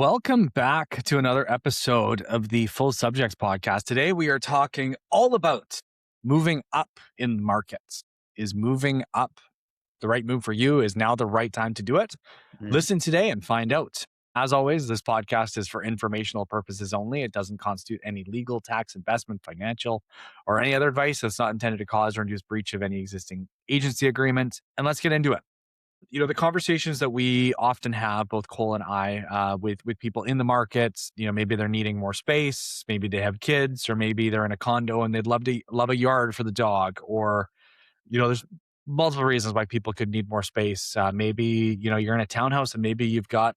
Welcome back to another episode of the Full Subjects podcast. Today we are talking all about moving up in the markets. Is moving up the right move for you? Is now the right time to do it? Listen today and find out. As always, this podcast is for informational purposes only. It doesn't constitute any legal, tax, investment, financial, or any other advice that's not intended to cause or induce breach of any existing agency agreement. And let's get into it. The conversations that we often have, both Cole and I, with people in the markets, maybe they're needing more space, maybe they have kids, or maybe they're in a condo and they'd love a yard for the dog, or there's multiple reasons why people could need more space. Maybe you're in a townhouse and maybe you've got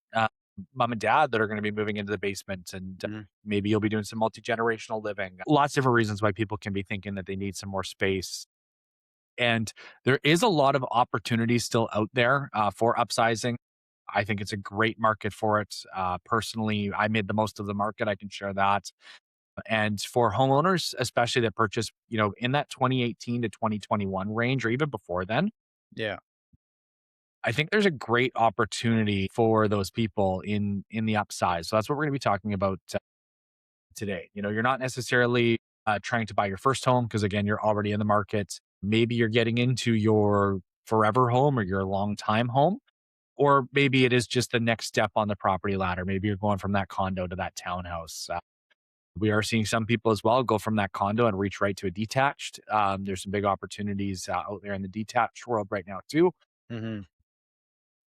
mom and dad that are going to be moving into the basement, and maybe you'll be doing some multi-generational living. Lots of different reasons why people can be thinking that they need some more space. And there is a lot of opportunities still out there for upsizing. I think it's a great market for it. Personally, I made the most of the market. I can share that. And for homeowners, especially that purchase, in that 2018 to 2021 range, or even before then, Yeah. I think there's a great opportunity for those people in the upsize. So that's what we're going to be talking about today. You're not necessarily trying to buy your first home because, again, you're already in the market. Maybe you're getting into your forever home or your long time home, or maybe it is just the next step on the property ladder. Maybe you're going from that condo to that townhouse. We are seeing some people as well go from that condo and reach right to a detached. There's some big opportunities out there in the detached world right now too. hmm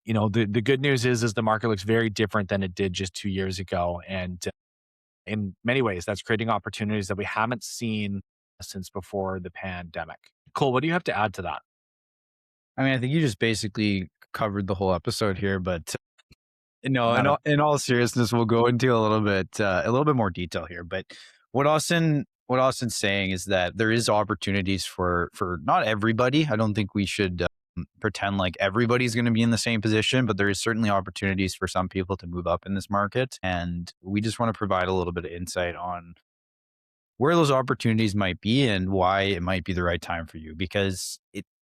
The good news is the market looks very different than it did just 2 years ago. And in many ways, that's creating opportunities that we haven't seen since before the pandemic. Cole, what do you have to add to that? I mean, I think you just basically covered the whole episode here, but no, Not a, in all seriousness, we'll go into a little bit more detail here. But what Austin's saying is that there is opportunities for not everybody. I don't think we should pretend like everybody's going to be in the same position, but there is certainly opportunities for some people to move up in this market. And we just want to provide a little bit of insight on where those opportunities might be and why it might be the right time for you, because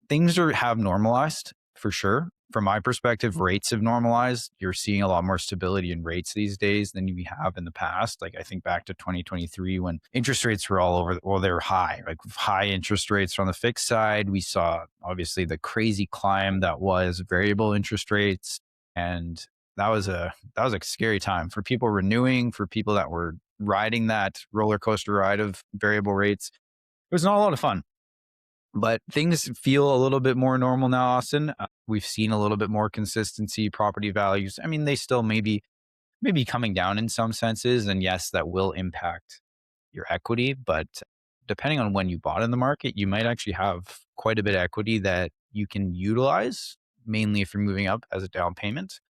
things have normalized for sure. From my perspective, rates have normalized. You're seeing a lot more stability in rates these days than we have in the past. Like I think back to 2023 when interest rates were all over, well, they were high, like high interest rates on the fixed side. We saw obviously the crazy climb that was variable interest rates. And that was a scary time for people renewing, for people that were riding that roller coaster ride of variable rates. It was not a lot of fun, but things feel a little bit more normal now, Austin. We've seen a little bit more consistency, property values. I mean, they still maybe coming down in some senses. And yes, that will impact your equity, but depending on when you bought in the market, you might actually have quite a bit of equity that you can utilize, mainly if you're moving up as a down payment,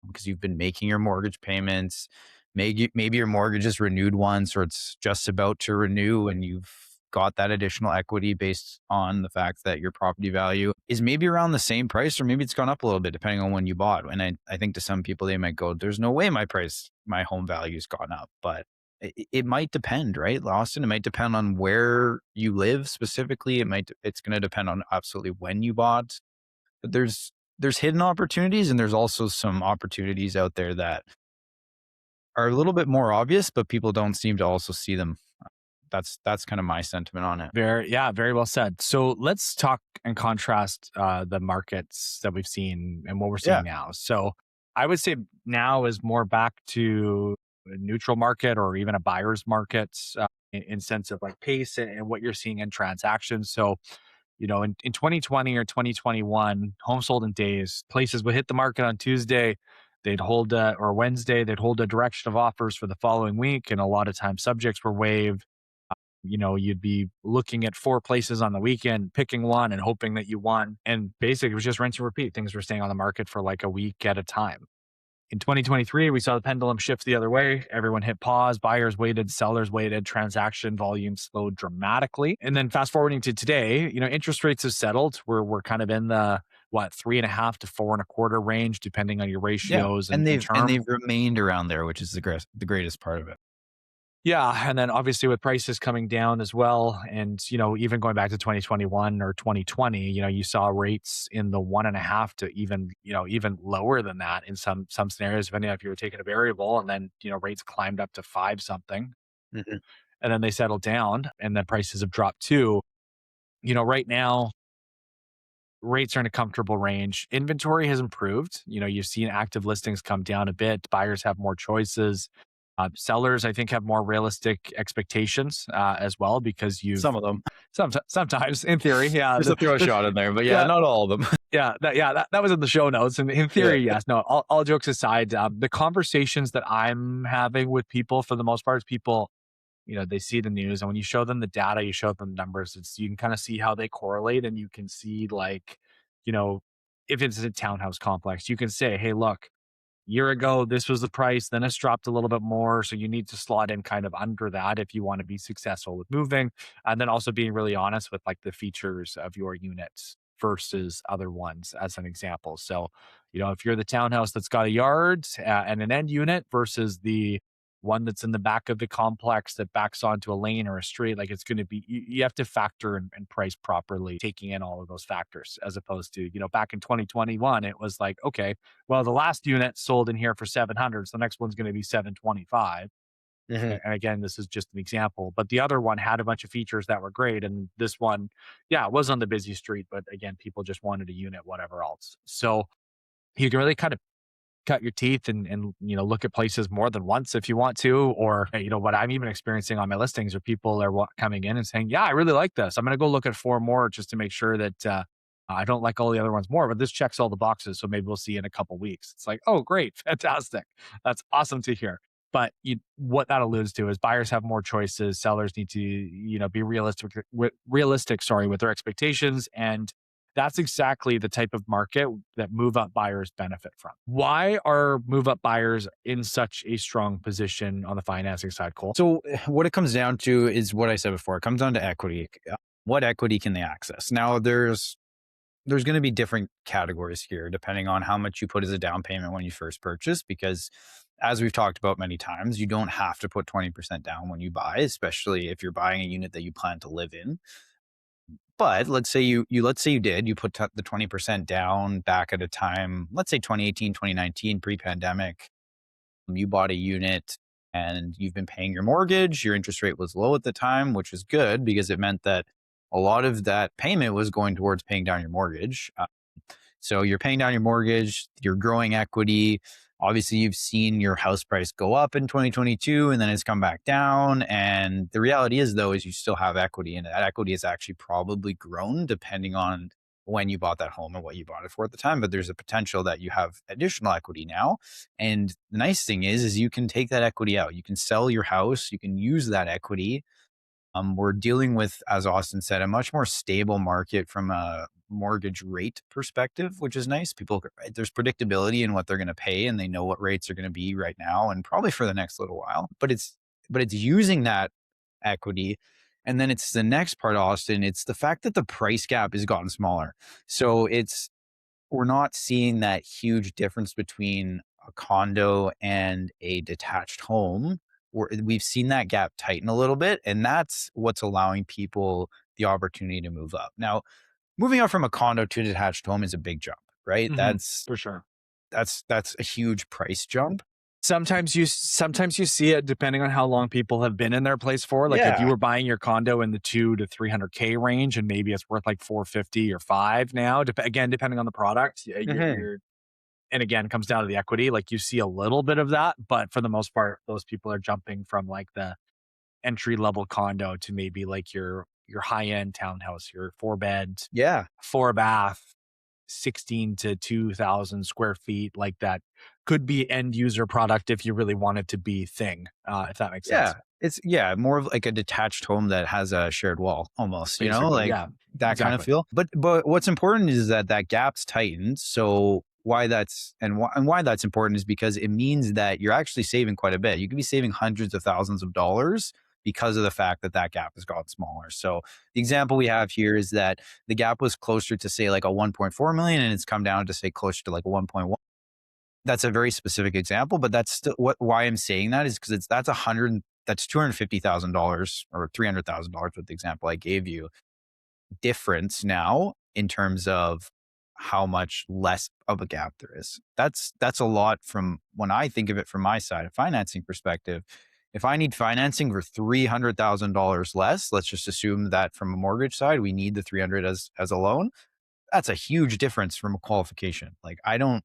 because you've been making your mortgage payments. Maybe your mortgage is renewed once, or it's just about to renew, and you've got that additional equity based on the fact that your property value is maybe around the same price, or maybe it's gone up a little bit depending on when you bought. And I think to some people, they might go, there's no way my home value's gone up, but it might depend, right, Austin? It might depend on where you live specifically. It's going to depend on absolutely when you bought, but there's hidden opportunities, and there's also some opportunities out there that are a little bit more obvious, but people don't seem to also see them. That's kind of my sentiment on it. very well said. So let's talk and contrast the markets that we've seen and what we're seeing Yeah. now. So I would say now is more back to a neutral market or even a buyer's market in sense of like pace and what you're seeing in transactions. So in 2020 or 2021, homes sold in days, places would hit the market on Tuesday. They'd hold or Wednesday, they'd hold a direction of offers for the following week. And a lot of times subjects were waived. You'd be looking at 4 places on the weekend, picking one and hoping that you won. And basically it was just rinse and repeat. Things were staying on the market for like a week at a time. In 2023, we saw the pendulum shift the other way. Everyone hit pause. Buyers waited, sellers waited. Transaction volume slowed dramatically. And then fast forwarding to today, interest rates have settled. We're kind of in the 3.5 to 4.25 range, depending on your Yeah. ratios And and term. they've remained around there, which is the greatest part of it. Yeah, and then obviously with prices coming down as well, and even going back to 2021 or 2020, you saw rates in the 1.5 to even lower than that in some scenarios, depending on if you were taking a variable, and then rates climbed up to five something, Mhm. and then they settled down, and then prices have dropped too. Right now rates are in a comfortable range. Inventory has improved. You've seen active listings come down a bit. Buyers have more choices. Sellers, I think, have more realistic expectations as well because Some of them. sometimes, in theory, yeah, Just to throw a shot in there, but yeah, yeah, not all of them. that was in the show notes. And in Yeah. theory, yes. No, all jokes aside, the conversations that I'm having with people, for the most part, is people, they see the news, and when you show them the data, you show them numbers, you can kind of see how they correlate, and you can see, like, you know, if it's a townhouse complex, you can say, hey, look, year ago this was the price, then it's dropped a little bit more, so you need to slot in kind of under that if you want to be successful with moving. And then also being really honest with, like, the features of your units versus other ones, as an example. So if you're the townhouse that's got a yard and an end unit versus the one that's in the back of the complex that backs onto a lane or a street, like, it's going to be, you have to factor and price properly, taking in all of those factors, as opposed to back in 2021 it was like, okay, well, the last unit sold in here for 700, so the next one's going to be 725. Mhm. And again, this is just an example, but the other one had a bunch of features that were great, and this one, yeah, it was on the busy street, but again, people just wanted a unit, whatever else. So you can really kind of cut your teeth and look at places more than once if you want to. Or what I'm even experiencing on my listings are people are coming in and saying, yeah, I really like this, I'm going to go look at four more just to make sure that I don't like all the other ones more, but this checks all the boxes, so maybe we'll see in a couple weeks. It's like, oh, great, fantastic, that's awesome to hear. But what that alludes to is buyers have more choices, sellers need to be realistic, sorry, with their expectations. And that's exactly the type of market that move up buyers benefit from. Why are move up buyers in such a strong position on the financing side, Cole? So what it comes down to is what I said before. It comes down to equity. What equity can they access? Now there's going to be different categories here depending on how much you put as a down payment when you first purchase, because as we've talked about many times, you don't have to put 20% down when you buy, especially if you're buying a unit that you plan to live in. But let's say let's say you did, you put the 20% down back at a time, let's say 2018, 2019, pre-pandemic. You bought a unit and you've been paying your mortgage. Your interest rate was low at the time, which is good because it meant that a lot of that payment was going towards paying down your mortgage. So you're paying down your mortgage, you're growing equity. Obviously, you've seen your house price go up in 2022 and then it's come back down. And the reality is, though, is you still have equity, and that equity has actually probably grown depending on when you bought that home and what you bought it for at the time. But there's a potential that you have additional equity now. And the nice thing is you can take that equity out. You can sell your house, you can use that equity. We're dealing with, as Austin said, a much more stable market from a mortgage rate perspective, which is nice. People, there's predictability in what they're going to pay, and they know what rates are going to be right now and probably for the next little while. But it's using that equity, and then it's the next part, Austin. It's the fact that the price gap has gotten smaller. So we're not seeing that huge difference between a condo and a detached home. We've seen that gap tighten a little bit, and that's what's allowing people the opportunity to move up. Now, moving up from a condo to a detached home is a big jump, right? Hmm. For sure. That's a huge price jump. Sometimes you see it depending on how long people have been in their place for. Like, if you Yeah. were buying your condo in the 2 to 300K range, and maybe it's worth like 450 or five now, again, depending on the product, Hmm. and again, it comes down to the equity. Like, you see a little bit of that, but for the most part, those people are jumping from like the entry level condo to maybe like your high end townhouse, your four bed, Yeah. four bath, 16 to 2,000 square feet. Like, that could be end user product if you really want it to be thing, if that makes sense. Yeah. It's more of like a detached home that has a shared wall almost, Basically, like yeah, that kind of exactly. feel. But what's important is that gap's tightened. So why that's important is because it means that you're actually saving quite a bit. You could be saving hundreds of thousands of dollars because of the fact that that gap has gotten smaller. So the example we have here is that the gap was closer to, say, like a 1.4 million, and it's come down to, say, closer to like 1.1. That's a very specific example, but that's still why I'm saying that is because that's that's $250,000 or $300,000 with the example I gave you difference now in terms of how much less of a gap there is. That's a lot from when I think of it from my side, a financing perspective. If I need financing for $300,000 less, let's just assume that from a mortgage side, we need the 300 as a loan. That's a huge difference from a qualification. Like I don't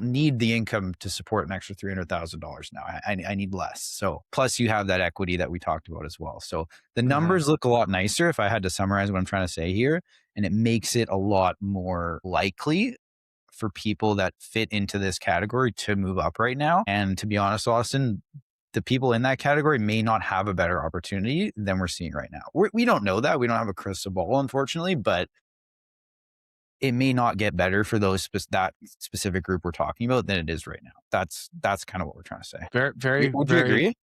need the income to support an extra $300,000 now. I need less. So plus you have that equity that we talked about as well. So the numbers look a lot nicer if I had to summarize what I'm trying to say here. And it makes it a lot more likely for people that fit into this category to move up right now. And to be honest, Austin, the people in that category may not have a better opportunity than we're seeing right now. We don't know that. We don't have a crystal ball, unfortunately, but it may not get better for that specific group we're talking about than it is right now. That's kind of what we're trying to say. Would you agree?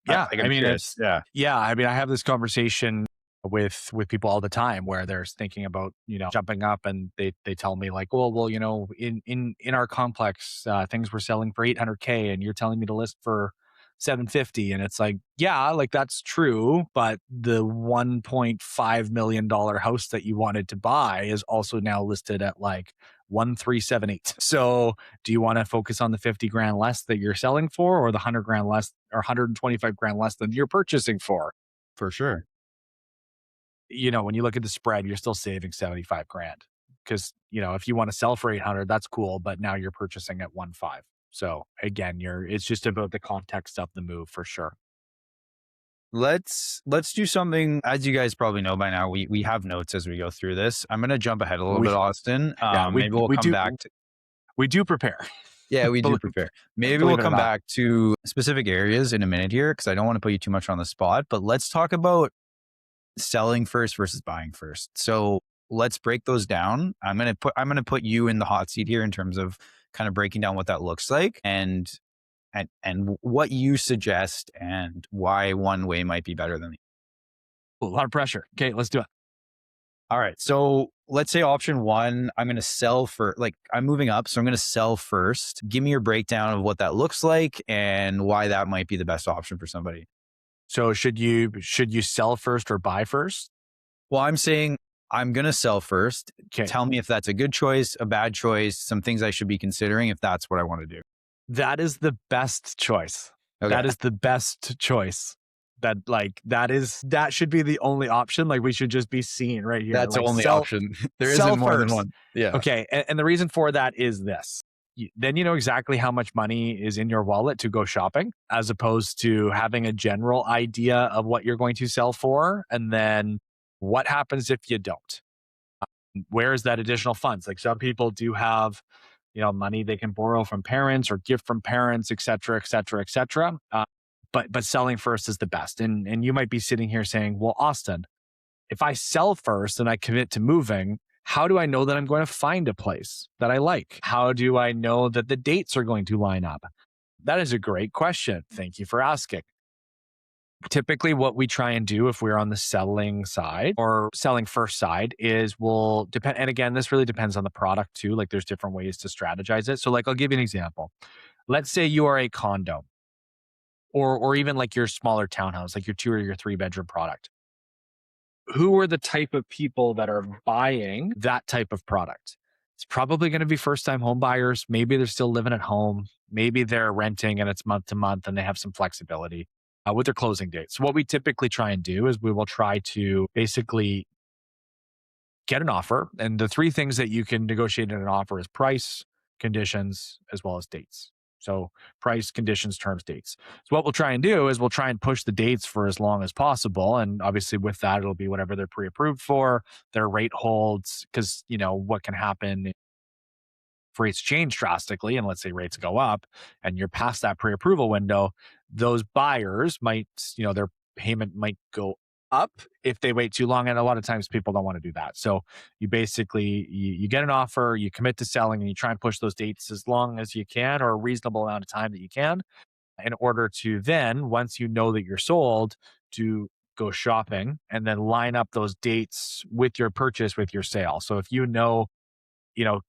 Yeah. I mean, it's, yeah. I mean, I have this conversation with people all the time where they're thinking about, jumping up, and they tell me like, well, in our complex, things were selling for 800K and you're telling me to list for 750. And it's like, yeah, like that's true. But the $1.5 million house that you wanted to buy is also now listed at like 1,378. So do you want to focus on the 50 grand less that you're selling for, or the 100 grand less, or 125 grand less than you're purchasing for? For sure. When you look at the spread, you're still saving 75 grand. Because, if you want to sell for 800, that's cool. But now you're purchasing at 1.5. So again, it's just about the context of the move for sure. Let's do something. As you guys probably know by now, we have notes as we go through this. I'm going to jump ahead a little bit, Austin. Maybe we'll come back to. We do prepare. Yeah, we do prepare. Maybe we'll come back to specific areas in a minute here, because I don't want to put you too much on the spot. But let's talk about selling first versus buying first. So let's break those down. I'm going to put you in the hot seat here in terms of kind of breaking down what that looks like and what you suggest and why one way might be better than the other. A lot of pressure. Okay, let's do it. All right. So let's say option one, I'm going to sell I'm moving up. So I'm going to sell first. Give me your breakdown of what that looks like and why that might be the best option for somebody. So should you sell first or buy first? Well, I'm saying I'm going to sell first. Okay. Tell me if that's a good choice, a bad choice, some things I should be considering if that's what I want to do. That is the best choice. Okay. That is the best choice. That should be the only option. Like we should just be seeing right here. That's like the only option. There isn't more than one. Yeah. Okay. And the reason for that is this. Then you know exactly how much money is in your wallet to go shopping, as opposed to having a general idea of what you're going to sell for. And then what happens if you don't? Where is that additional funds? Like some people do have, money they can borrow from parents or gift from parents, et cetera, et cetera, et cetera. But selling first is the best. And you might be sitting here saying, well, Austin, if I sell first and I commit to moving, how do I know that I'm going to find a place that I like? How do I know that the dates are going to line up? That is a great question. Thank you for asking. Typically, what we try and do if we're on the selling side or selling first side is we'll depend. And again, this really depends on the product too. Like there's different ways to strategize it. So like, I'll give you an example. Let's say you are a condo or even like your smaller townhouse, like your 2 or your 3 bedroom product. Who are the type of people that are buying that type of product? It's probably going to be first-time home buyers. Maybe they're still living at home. Maybe they're renting and it's month to month and they have some flexibility with their closing dates. So what we typically try and do is we will try to basically get an offer. And the 3 things that you can negotiate in an offer is price, conditions, as well as dates. So price, conditions, terms, dates. So what we'll try and do is we'll try and push the dates for as long as possible. And obviously with that, it'll be whatever they're pre-approved for, their rate holds, because, what can happen if rates change drastically, and let's say rates go up and you're past that pre-approval window, those buyers might, their payment might go up if they wait too long. And a lot of times people don't want to do that. So you basically, you get an offer, you commit to selling, and you try and push those dates as long as you can, or a reasonable amount of time that you can, in order to then, once you know that you're sold, to go shopping and then line up those dates with your purchase, with your sale. So if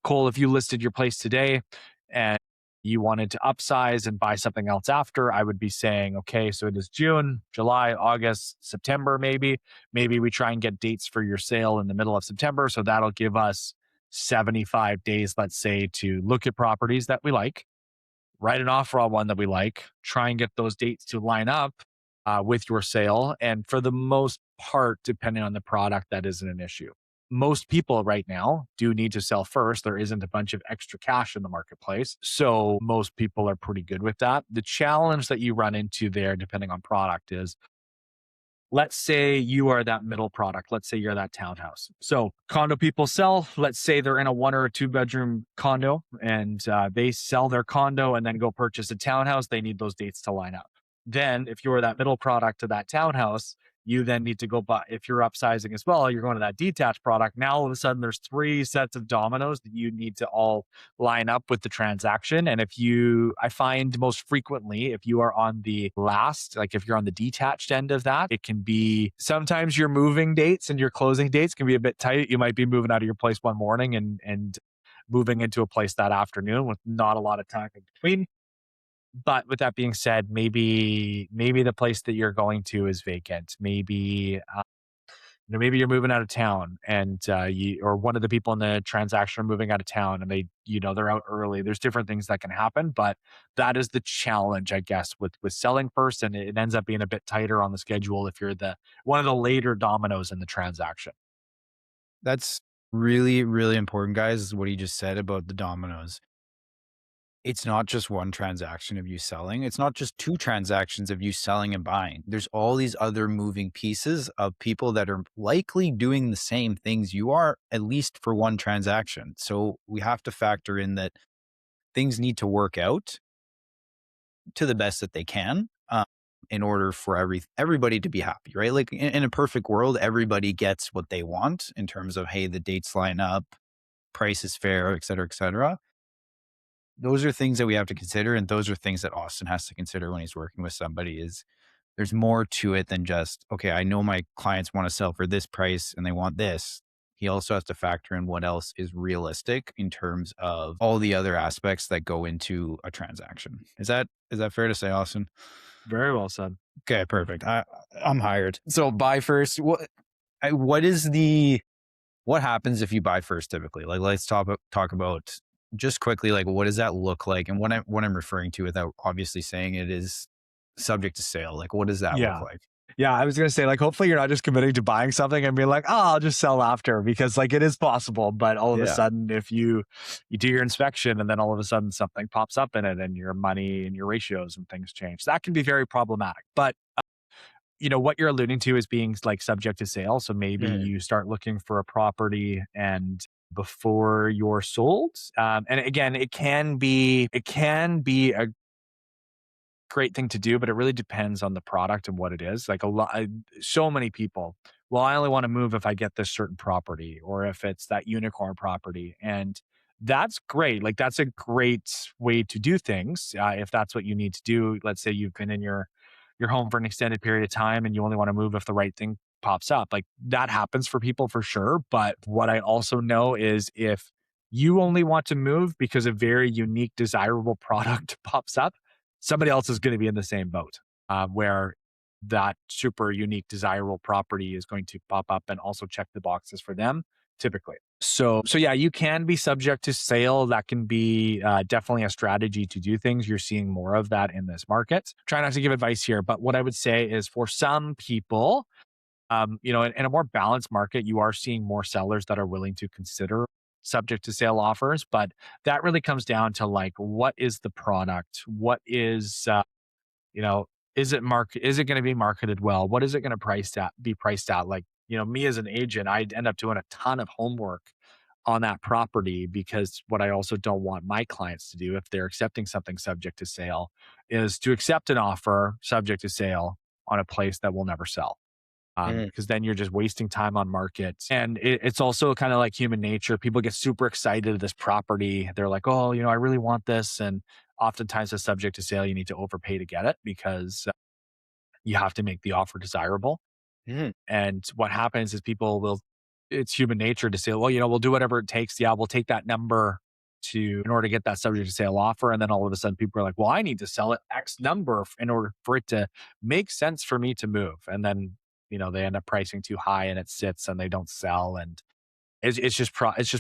Cole, if you listed your place today and you wanted to upsize and buy something else after, I would be saying, okay, so it is June, July, August, September, maybe. Maybe we try and get dates for your sale in the middle of September. So that'll give us 75 days, let's say, to look at properties that we like, write an offer on one that we like, try and get those dates to line up with your sale. And for the most part, depending on the product, that isn't an issue. Most people right now do need to sell first. There isn't a bunch of extra cash in the marketplace. So most people are pretty good with that. The challenge that you run into there, depending on product, is let's say you are that middle product. Let's say you're that townhouse. So condo people sell, let's say they're in a 1 or a 2-bedroom condo and they sell their condo and then go purchase a townhouse. They need those dates to line up. Then if you're that middle product to that townhouse, you then need to go buy, if you're upsizing as well, you're going to that detached product. Now all of a sudden there's 3 sets of dominoes that you need to all line up with the transaction. And I find most frequently, if you are on the last, like if you're on the detached end of that, it can be sometimes your moving dates and your closing dates can be a bit tight. You might be moving out of your place one morning and moving into a place that afternoon with not a lot of time in between. But with that being said, maybe the place that you're going to is vacant. Maybe you're moving out of town and you or one of the people in the transaction are moving out of town and they're out early. There's different things that can happen, but that is the challenge, I guess, with selling first, and it ends up being a bit tighter on the schedule if you're the one of the later dominoes in the transaction. That's really, really important, guys, is what he just said about the dominoes. It's not just one transaction of you selling. It's not just 2 transactions of you selling and buying. There's all these other moving pieces of people that are likely doing the same things you are, at least for one transaction. So we have to factor in that things need to work out to the best that they can in order for everybody to be happy, right? Like in a perfect world, everybody gets what they want in terms of, hey, the dates line up, price is fair, et cetera, et cetera. Those are things that we have to consider, and those are things that Austin has to consider when he's working with somebody. Is there's more to it than just, okay, I know my clients want to sell for this price and they want this. He also has to factor in what else is realistic in terms of all the other aspects that go into a transaction. Is that fair to say, Austin? Very well said. Okay, perfect. I'm hired. So buy first. What happens if you buy first typically? Like, let's talk about just quickly, like, what does that look like? And what I'm referring to, without obviously saying it, is subject to sale. Like, what does that look Yeah. like? Yeah, I was gonna say, like, hopefully you're not just committing to buying something and being like, "Oh, I'll just sell after," because, like, it is possible, but all of a Yeah. sudden, if you do your inspection and then all of a sudden something pops up in it and your money and your ratios and things change, that can be very problematic. But, what you're alluding to is being, like, subject to sale, so maybe Mhm. you start looking for a property and before you're sold, and again, it can be a great thing to do, but it really depends on the product and what it is. Like so many people, well, I only want to move if I get this certain property or if it's that unicorn property. And that's great. Like that's a great way to do things. If that's what you need to do. Let's say you've been in your home for an extended period of time and you only want to move if the right thing pops up. Like that happens for people for sure. But what I also know is if you only want to move because a very unique, desirable product pops up, somebody else is going to be in the same boat where that super unique, desirable property is going to pop up and also check the boxes for them typically. So yeah, you can be subject to sale. That can be definitely a strategy to do things. You're seeing more of that in this market. Try not to give advice here, but what I would say is for some people, in a more balanced market, you are seeing more sellers that are willing to consider subject to sale offers, but that really comes down to like, what is the product? What is, you know, is it going to be marketed well? What is it going to be priced at? Like, me as an agent, I'd end up doing a ton of homework on that property because what I also don't want my clients to do if they're accepting something subject to sale is to accept an offer subject to sale on a place that will never sell, Mhm. because then you're just wasting time on market. And it's also kind of like human nature. People get super excited at this property. They're like, oh, I really want this. And oftentimes, a subject to sale, you need to overpay to get it because you have to make the offer desirable. Mhm. And what happens is it's human nature to say, well, we'll do whatever it takes. Yeah, we'll take that number in order to get that subject to sale offer. And then all of a sudden people are like, well, I need to sell it X number in order for it to make sense for me to move. And then, they end up pricing too high and it sits and they don't sell. And it's just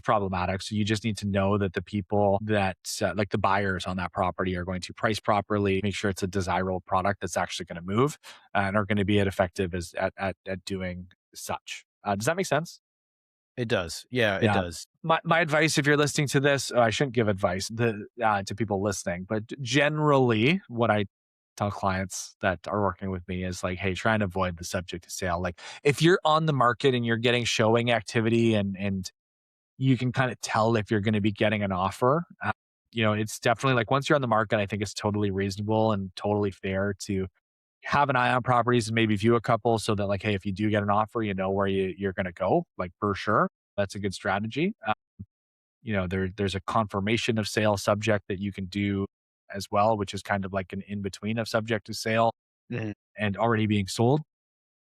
problematic. So you just need to know that the people that like the buyers on that property are going to price properly, make sure it's a desirable product that's actually going to move and are going to be as effective as at doing such. Does that make sense? It does. Yeah, it Yeah. does. My advice, if you're listening to this, I shouldn't give advice to people listening, but generally, what I tell clients that are working with me is like, hey, try and avoid the subject to sale. Like, if you're on the market and you're getting showing activity, and you can kind of tell if you're going to be getting an offer, it's definitely like once you're on the market, I think it's totally reasonable and totally fair to have an eye on properties and maybe view a couple so that like, hey, if you do get an offer, you know where you're going to go, like for sure. That's a good strategy. There's a confirmation of sale subject that you can do as well, which is kind of like an in between of subject to sale and already being sold.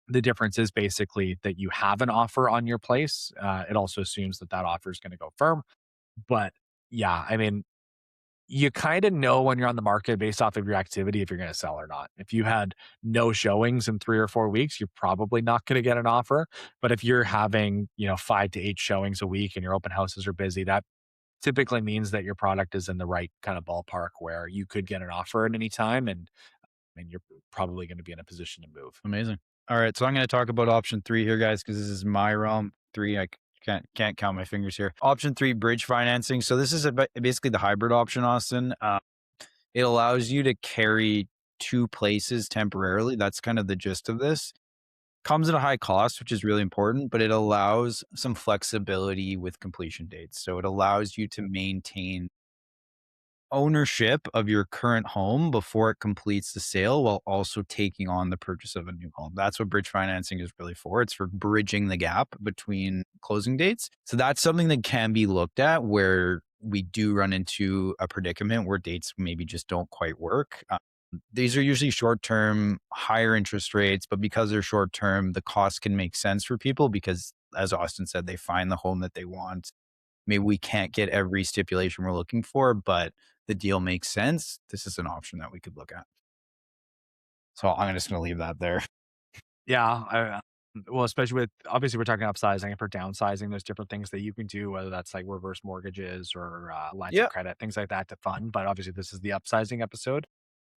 The difference is basically that you have an offer on your place. It also assumes that offer is going to go firm. But yeah, I mean, you kind of know when you're on the market based off of your activity if you're going to sell or not. If you had no showings in 3 or 4 weeks, you're probably not going to get an offer. But if you're having, 5 to 8 showings a week and your open houses are busy, that typically means that your product is in the right kind of ballpark where you could get an offer at any time. And I mean, you're probably going to be in a position to move. Amazing. All right, so I'm going to talk about option 3 here, guys, because this is my realm. 3, I can't count my fingers here. Option 3, bridge financing. So this is basically the hybrid option, Austin. It allows you to carry 2 places temporarily. That's kind of the gist of this. Comes at a high cost, which is really important, but it allows some flexibility with completion dates. So it allows you to maintain ownership of your current home before it completes the sale while also taking on the purchase of a new home. That's what bridge financing is really for. It's for bridging the gap between closing dates. So that's something that can be looked at where we do run into a predicament where dates maybe just don't quite work. These are usually short-term, higher interest rates, but because they're short-term, the cost can make sense for people because, as Austin said, they find the home that they want. Maybe we can't get every stipulation we're looking for, but the deal makes sense. This is an option that we could look at. So I'm just going to leave that there. Yeah. Well, especially with obviously we're talking upsizing and for downsizing, there's different things that you can do, whether that's like reverse mortgages or lines Yeah. of credit, things like that to fund. But obviously, this is the upsizing episode.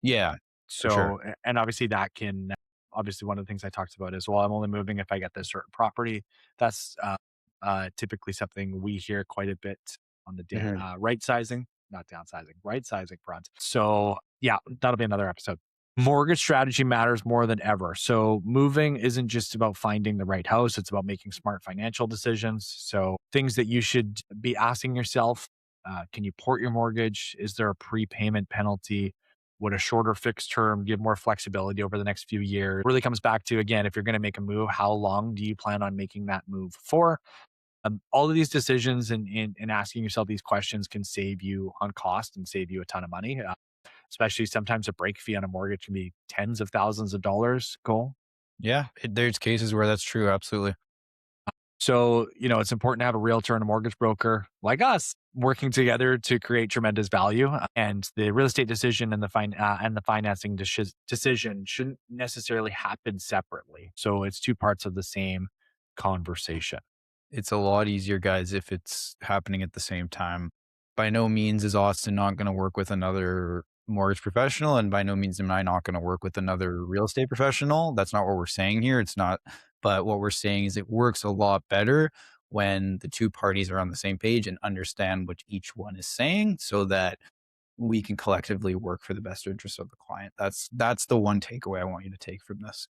Yeah, for sure. So, and obviously that can, obviously one of the things I talked about is, well, I'm only moving if I get this certain property. That's typically something we hear quite a bit on the right sizing, not downsizing, right sizing front. So yeah, that'll be another episode. Mortgage strategy matters more than ever. So moving isn't just about finding the right house. It's about making smart financial decisions. So things that you should be asking yourself, can you port your mortgage? Is there a prepayment penalty? Would a shorter fixed term give more flexibility over the next few years? It really comes back to, again, if you're going to make a move, how long do you plan on making that move for? All of these decisions and asking yourself these questions can save you on cost and save you a ton of money. Especially sometimes a break fee on a mortgage can be tens of thousands of dollars, Cole. Yeah, there's cases where that's true. Absolutely. So, it's important to have a realtor and a mortgage broker like us working together to create tremendous value. And the real estate decision and the financing decision shouldn't necessarily happen separately. So it's two parts of the same conversation. It's a lot easier, guys, if it's happening at the same time. By no means is Austin not going to work with another mortgage professional, and by no means am I not going to work with another real estate professional. That's not what we're saying here. It's not, but what we're saying is it works a lot better when the two parties are on the same page and understand what each one is saying so that we can collectively work for the best interest of the client. That's the one takeaway I want you to take from this.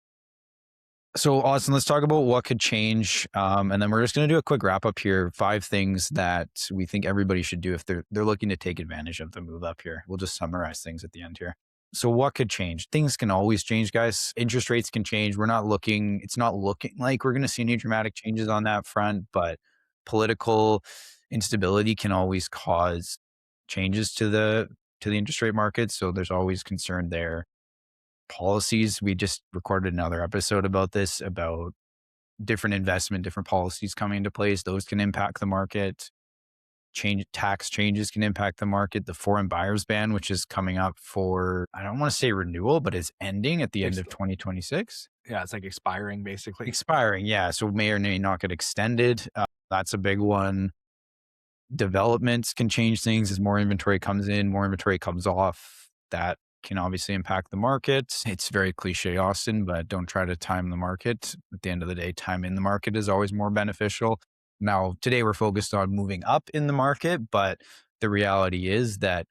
So, Austin, let's talk about what could change, and then we're just going to do a quick wrap up here. 5 things that we think everybody should do if they're looking to take advantage of the move up here. We'll just summarize things at the end here. So, what could change? Things can always change, guys. Interest rates can change. It's not looking like we're going to see any dramatic changes on that front, but political instability can always cause changes to the interest rate market. So, there's always concern there. Policies. We just recorded another episode about this, about different policies coming into place. Those can impact the market. tax changes can impact the market. The foreign buyers ban, which is coming up for, I don't want to say renewal, but is ending at the end Ex- of 2026. yeah, it's like expiring basically. Expiring, yeah. So may or may not get extended. That's a big one. Developments can change things as more inventory comes in, more inventory comes off. That can obviously impact the market. It's very cliche, Austin, but don't try to time the market. At the end of the day, time in the market is always more beneficial. Now, today we're focused on moving up in the market, but the reality is that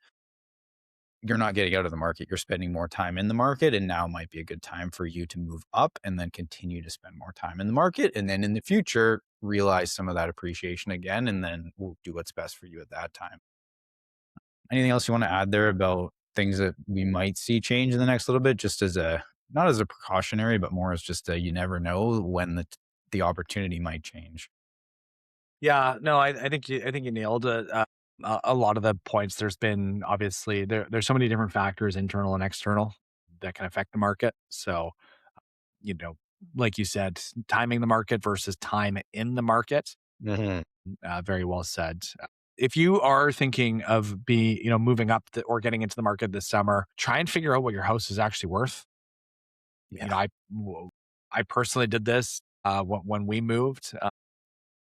you're not getting out of the market. You're spending more time in the market, and now might be a good time for you to move up and then continue to spend more time in the market. And then in the future, realize some of that appreciation again, and then we'll do what's best for you at that time. Anything else you want to add there about things that we might see change in the next little bit, just as a, not as a precautionary, but more as just a, you never know when the opportunity might change. Yeah, no, I think you nailed it. A lot of the points. There's been obviously there's so many different factors, internal and external, that can affect the market. So you know, like you said, timing the market versus time in the market. Hmm. Very well said. If you are thinking of moving up or getting into the market this summer, try and figure out what your house is actually worth. You Yeah. know, I personally did this when we moved.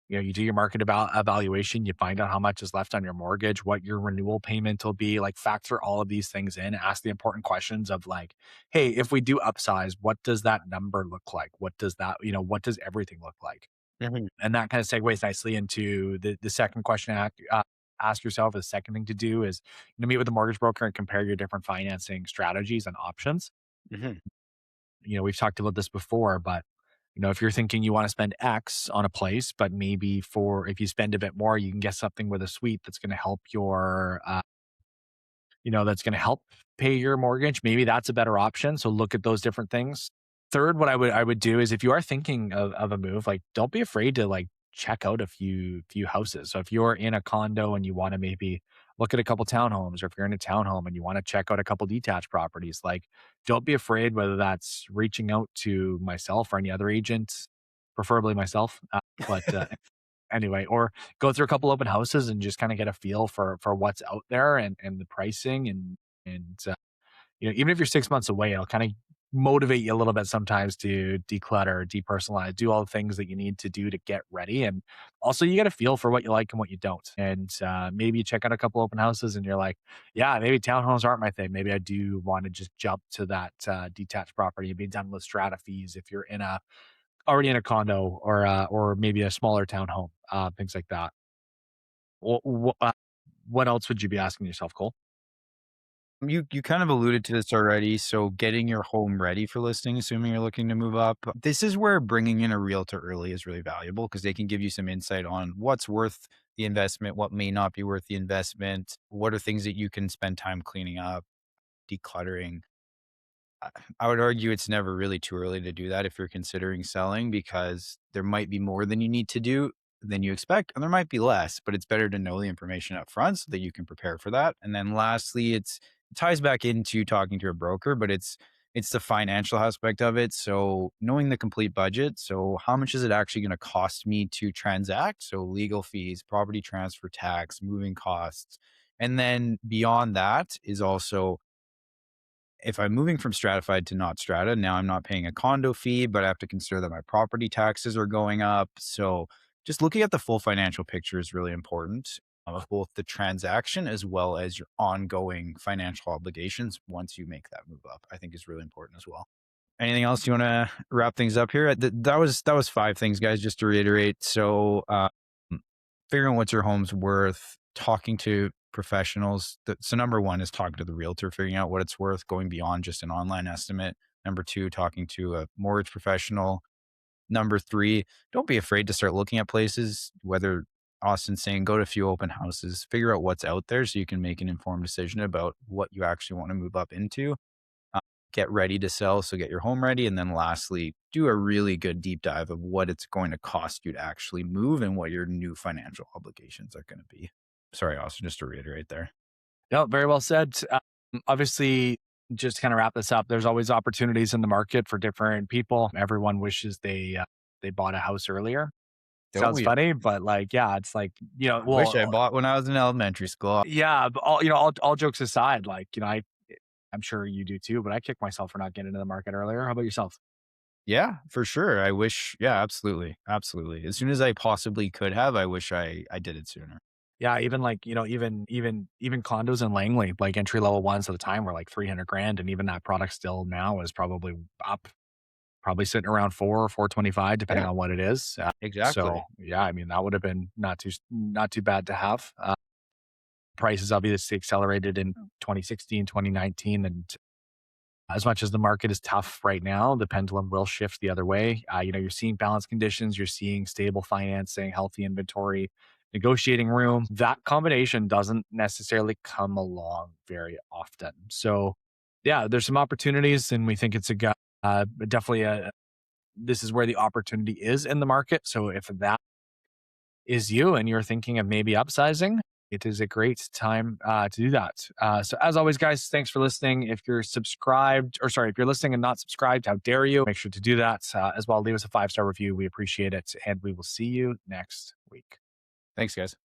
You do your market evaluation, you find out how much is left on your mortgage, what your renewal payment will be, like factor all of these things in, ask the important questions of like, hey, if we do upsize, what does that number look like? What does what does everything look like? Hmm. And that kind of segues nicely into the second question to ask yourself. The second thing to do is meet with a mortgage broker and compare your different financing strategies and options. Hmm. We've talked about this before, but if you're thinking you want to spend X on a place, but maybe if you spend a bit more, you can get something with a suite that's going to help that's going to help pay your mortgage. Maybe that's a better option. So look at those different things. Third, what I would do is if you are thinking of a move, like don't be afraid to like check out a few houses. So if you're in a condo and you want to maybe look at a couple townhomes, or if you're in a townhome and you want to check out a couple detached properties, like don't be afraid, whether that's reaching out to myself or any other agent, preferably myself. But anyway, or go through a couple open houses and just kind of get a feel for what's out there and the pricing and even if you're 6 months away, it'll kind of motivate you a little bit sometimes to declutter, depersonalize, do all the things that you need to do to get ready. And also, you get a feel for what you like and what you don't. And maybe you check out a couple open houses and you're like, yeah, maybe townhomes aren't my thing. Maybe I do want to just jump to that detached property and be done with strata fees if you're already in a condo or maybe a smaller townhome, things like that. What else would you be asking yourself, Cole? You kind of alluded to this already. So getting your home ready for listing, assuming you're looking to move up. This is where bringing in a realtor early is really valuable because they can give you some insight on what's worth the investment, what may not be worth the investment, what are things that you can spend time cleaning up, decluttering. I would argue it's never really too early to do that if you're considering selling because there might be more than you need to do than you expect, and there might be less, but it's better to know the information up front so that you can prepare for that. And then lastly, it ties back into talking to a broker, but it's the financial aspect of it. So knowing the complete budget. So how much is it actually going to cost me to transact? So legal fees, property transfer tax, moving costs. And then beyond that is also if I'm moving from stratified to not strata, now I'm not paying a condo fee, but I have to consider that my property taxes are going up. So just looking at the full financial picture is really important of both the transaction as well as your ongoing financial obligations once you make that move up, I think is really important as well. Anything else you want to wrap things up here? That was five things, guys. Just to reiterate. So, figuring out what your home's worth, talking to professionals. So, number one is talking to the realtor, figuring out what it's worth, going beyond just an online estimate. Number two, talking to a mortgage professional. Number three, don't be afraid to start looking at places. Whether Austin's saying go to a few open houses, figure out what's out there so you can make an informed decision about what you actually want to move up into. Get ready to sell. So get your home ready. And then lastly, do a really good deep dive of what it's going to cost you to actually move and what your new financial obligations are going to be. Sorry, Austin, just to reiterate there. No, very well said. Obviously, just to kind of wrap this up, there's always opportunities in the market for different people. Everyone wishes they bought a house earlier. Don't Sounds we? funny, but like, yeah, it's like, Wish I bought when I was in elementary school. yeah, but all jokes aside, like, I'm sure you do too, but I kick myself for not getting into the market earlier. How about yourself? Yeah, for sure. I wish. Yeah, absolutely, absolutely. As soon as I possibly could have, I wish I did it sooner. Yeah, even like, even condos in Langley, like entry level ones at the time were like 300 grand. And even that product still now is probably up, probably sitting around 425, depending Yeah, on what it is. So exactly. yeah, I mean, that would have been not too bad to have. Prices obviously accelerated in 2016, 2019, and as much as the market is tough right now, the pendulum will shift the other way. You're seeing balanced conditions, you're seeing stable financing, healthy inventory, negotiating room. That combination doesn't necessarily come along very often. So, yeah, there's some opportunities, and we think it's definitely this is where the opportunity is in the market. So, if that is you and you're thinking of maybe upsizing, it is a great time to do that. So, as always, guys, thanks for listening. If you're subscribed, or sorry, if you're listening and not subscribed, how dare you? Make sure to do that as well. Leave us a 5-star review. We appreciate it. And we will see you next week. Thanks, guys.